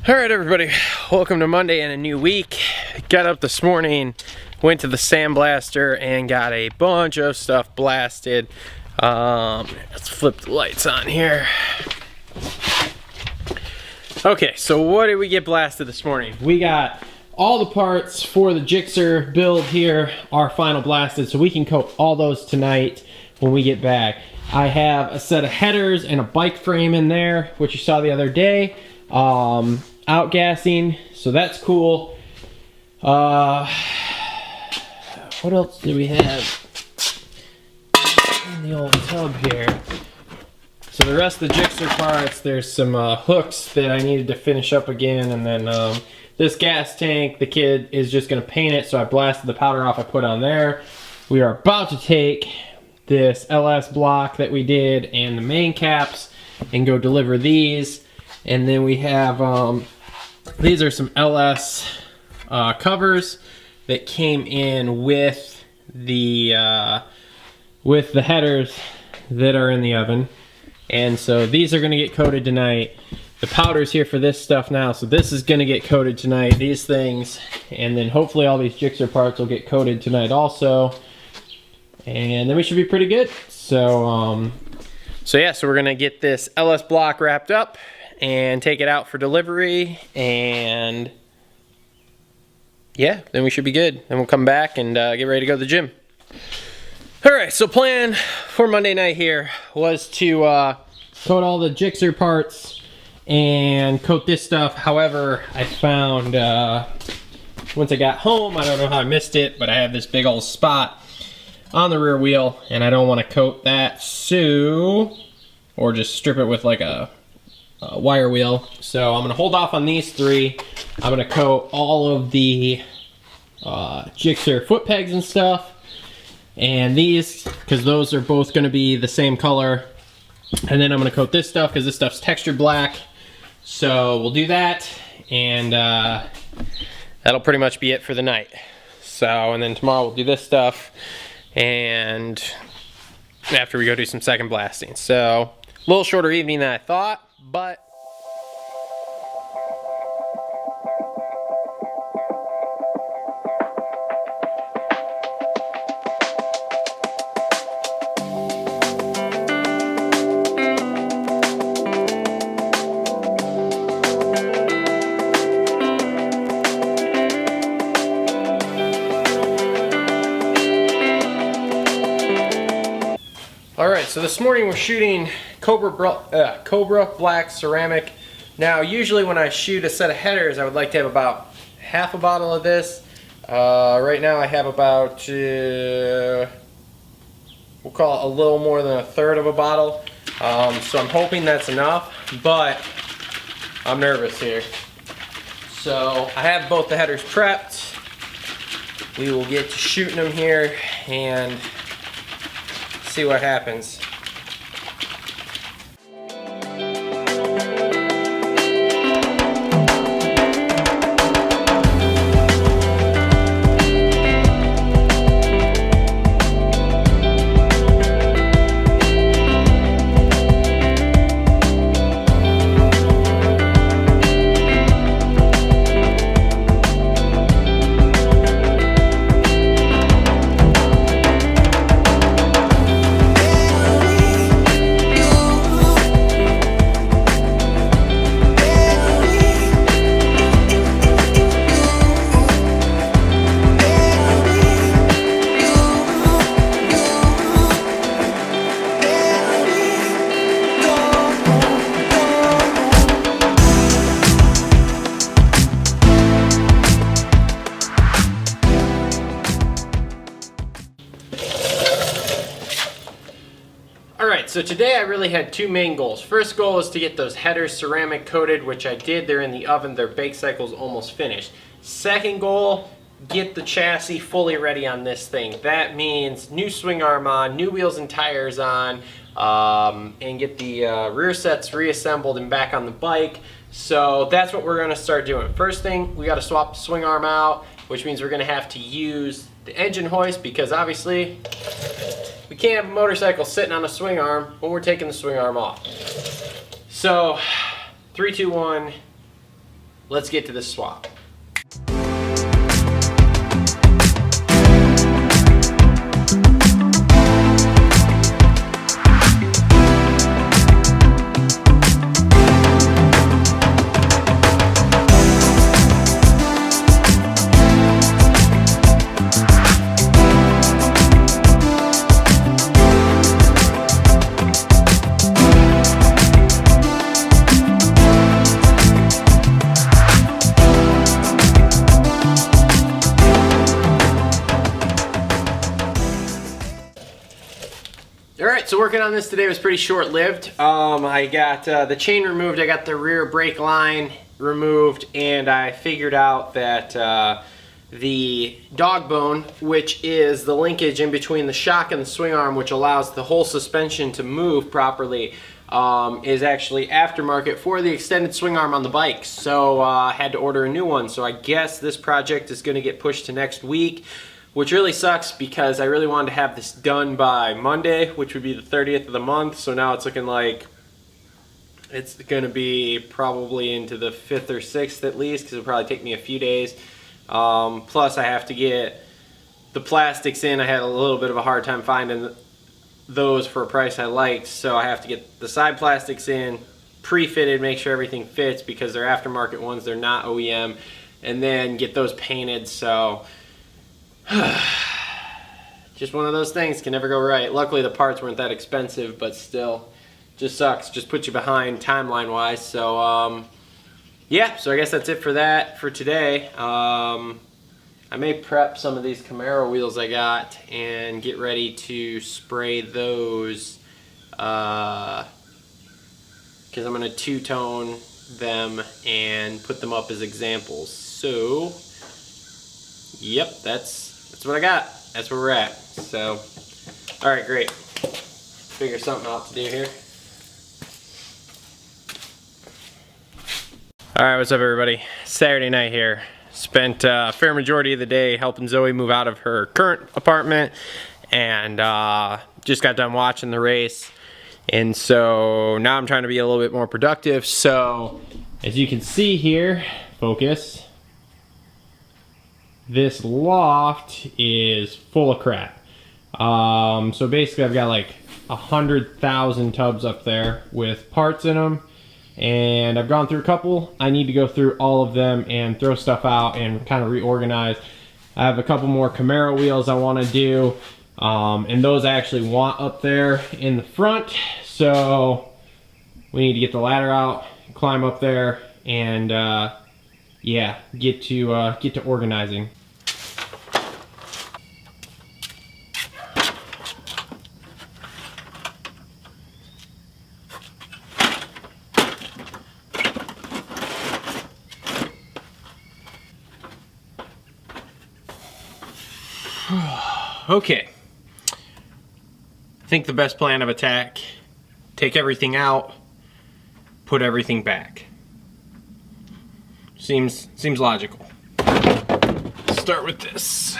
Alright everybody, welcome to Monday and a new week. Got up this morning, went to the sandblaster and got a bunch of stuff blasted. Let's flip the lights on here. Okay, so what did we get blasted this morning? We got all the parts for the GSXR build here are final blasted, so we can coat all those tonight when we get back. I have a set of headers and a bike frame in there, which you saw the other day. Outgassing, so that's cool. What else do we have in the old tub here? So the rest of the GSXR parts, there's some hooks that I needed to finish up again, and then this gas tank, the kid is just going to paint it, so I blasted the powder off I put on there. We are about to take this LS block that we did and the main caps and go deliver these. And then we have, these are some LS covers that came in with the headers that are in the oven. And so these are gonna get coated tonight. The powder's here for this stuff now, so this is gonna get coated tonight, these things. And then hopefully all these GSXR parts will get coated tonight also. And then we should be pretty good. So yeah, so we're gonna get this LS block wrapped up and take it out for delivery, and yeah, then we should be good. Then we'll come back and get ready to go to the gym. Alright, so plan for Monday night here was to coat all the GSXR parts and coat this stuff. However, I found, once I got home, I don't know how I missed it, but I have this big old spot on the rear wheel, and I don't want to coat that, so, or just strip it with like a wire wheel. So I'm gonna hold off on these three. I'm gonna coat all of the GSXR foot pegs and stuff, and these, because those are both gonna be the same color. And then I'm gonna coat this stuff because this stuff's textured black. So we'll do that, and that'll pretty much be it for the night. So, and then tomorrow we'll do this stuff, and after we go do some second blasting. So a little shorter evening than I thought, but alright, so this morning we're shooting Cobra black ceramic. Now usually when I shoot a set of headers I would like to have about half a bottle of this. Right now I have about, we'll call it a little more than a third of a bottle. So I'm hoping that's enough, but I'm nervous here. So I have both the headers prepped. We will get to shooting them here and see what happens. So today I really had two main goals. First goal is to get those headers ceramic coated, which I did. They're in the oven. Their bake cycle's almost finished. Second goal, get the chassis fully ready on this thing. That means new swing arm on, new wheels and tires on, and get the rear sets reassembled and back on the bike. So that's what we're going to start doing. First thing, we got to swap the swing arm out, which means we're going to have to use the engine hoist, because obviously we can't have a motorcycle sitting on a swing arm when we're taking the swing arm off. So 3, 2, 1, let's get to this swap. Alright, so working on this today was pretty short-lived. I got the chain removed, I got the rear brake line removed, and I figured out that the dog bone, which is the linkage in between the shock and the swing arm, which allows the whole suspension to move properly, is actually aftermarket for the extended swing arm on the bike. So I had to order a new one. So I guess this project is going to get pushed to next week, which really sucks because I really wanted to have this done by Monday, which would be the 30th of the month. So now it's looking like it's going to be probably into the 5th or 6th at least, because it'll probably take me a few days. Plus I have to get the plastics in. I had a little bit of a hard time finding those for a price I liked, so I have to get the side plastics in, pre-fitted, make sure everything fits because they're aftermarket ones, they're not OEM, and then get those painted. So just one of those things, can never go right. Luckily the parts weren't that expensive, but still, just sucks, just puts you behind timeline wise. So yeah, so I guess that's it for that for today. I may prep some of these Camaro wheels I got and get ready to spray those because I'm going to two-tone them and put them up as examples. So yep, that's what I got. That's where we're at. So alright, great. Figure something out to do here. Alright, what's up everybody? Saturday night here. Spent a fair majority of the day helping Zoe move out of her current apartment, and just got done watching the race, and so now I'm trying to be a little bit more productive. So as you can see here, focus, this loft is full of crap. So basically I've got like 100,000 tubs up there with parts in them, and I've gone through a couple. I need to go through all of them and throw stuff out and kind of reorganize. I have a couple more Camaro wheels I want to do, and those I actually want up there in the front. So we need to get the ladder out, climb up there, and yeah, get to organizing. Okay, I think the best plan of attack, take everything out, put everything back. Seems logical. Start with this.